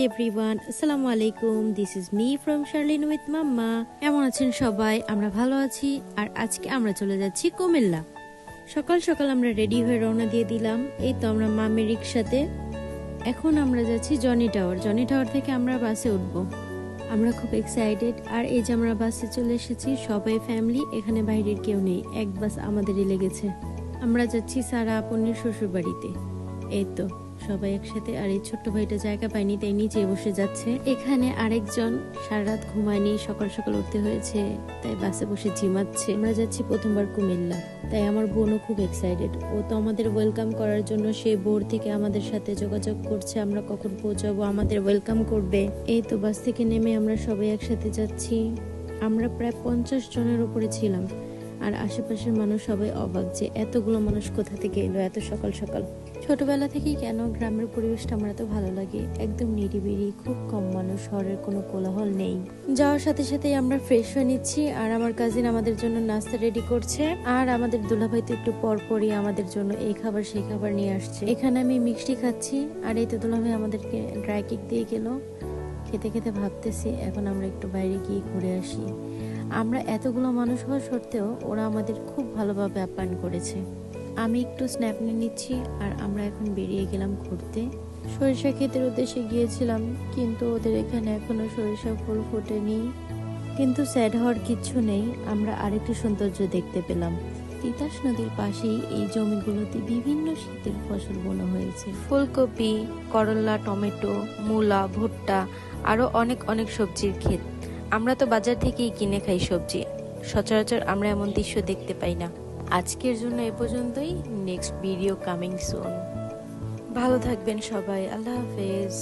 Everyone, আসসালামু আলাইকুম। This is me from Sharlin with mama. কেমন আছেন সবাই? আমরা ভালো আছি। আর আজকে আমরা চলে যাচ্ছি কুমিল্লা। সকাল সকাল আমরা রেডি হয়ে রওনা দিয়ে দিলাম। এই তো আমরা মামির রিক্সাতে। এখন আমরা যাচ্ছি জনি টাওয়ার। জনি টাওয়ার থেকে আমরা বাসে উঠবো। আমরা খুব এক্সাইটেড। আর এই যে আমরা বাসে চলে এসেছি, সবাই ফ্যামিলি, এখানে বাইরের কেউ নেই, এক বাস আমাদেরই লেগেছে। আমরা যাচ্ছি সারা আপনের শ্বশুর বাড়িতে। এই তো সবাই একসাথে। আর এই ছোট্ট ভাইটা জায়গা পায়নি, তাই নিচে বসে যাচ্ছে। এখানে আরেকজন সারা রাত ঘুমায়নি, সকাল সকাল উঠতে হয়েছে, তাই বাসে বসে ঝিমাচ্ছে। আমরা যাচ্ছি প্রথমবার কুমিল্লা, তাই আমার বোনও খুব এক্সাইটেড। ও তো আমাদের ওয়েলকাম করার জন্য সেই ভোর থেকে আমাদের সাথে যোগাযোগ করছে, আমরা কখন পৌঁছাবো, আমাদের ওয়েলকাম করবে। এই তো বাস থেকে নেমে আমরা সবাই একসাথে যাচ্ছি। আমরা প্রায় 50 জনের উপরে ছিলাম। আর আশেপাশের মানুষ সবাই অবাক যে এতগুলো মানুষ কোথা থেকে এলো এত সকাল সকাল। ছোটবেলা থেকেই কেন গ্রামের পরিবেশটা আমার এত ভালো লাগে, একদম নিরিবিলি, খুব কম মানুষ, শহরের কোনো কোলাহল নেই। যাওয়ার সাথে সাথেই আমরা ফ্রেশ হয়ে নিচ্ছি। আর আমার কাজিন আমাদের জন্য নাস্তা রেডি করছে। আর আমাদের দুলাভাই তো একটু পর পরই আমাদের জন্য এই খাবার সেই খাবার নিয়ে আসছে। এখানে আমি মিষ্টি খাচ্ছি, আর এই তো দুলাভাই আমাদেরকে ড্রাই কেক দিয়ে গেল। খেতে খেতে ভাবতেছি এখন আমরা একটু বাইরে গিয়ে ঘুরে আসি। আমরা এতগুলো মানুষ হওয়া সত্ত্বেও ওরা আমাদের খুব ভালোভাবে আপ্যায়ন করেছে। আমি একটু স্ন্যাপ নিয়ে নিচ্ছি। আর আমরা এখন বেরিয়ে গেলাম ঘুরতে। সরিষা ক্ষেতের উদ্দেশ্যে গিয়েছিলাম, কিন্তু ওদের এখানে এখনো সরিষা ফুল ফোটেনি। কিন্তু স্যাড হওয়ার কিচ্ছু নেই, আমরা আরেকটু সৌন্দর্য দেখতে পেলাম। তিতাস নদীর পাশেই এই জমিগুলোতে বিভিন্ন শীতের ফসল বোনা হয়েছে। ফুলকপি, করলা, টমেটো, মূলা, ভুট্টা, আরো অনেক অনেক সবজির ক্ষেত। আমরা তো বাজার থেকেই কিনে খাই সবজি, সচরাচর আমরা এমন দৃশ্য দেখতে পাই না। আজকের জন্য এ পর্যন্তই। Next video coming soon. ভালো থাকবেন সবাই। আল্লাহ হাফেজ।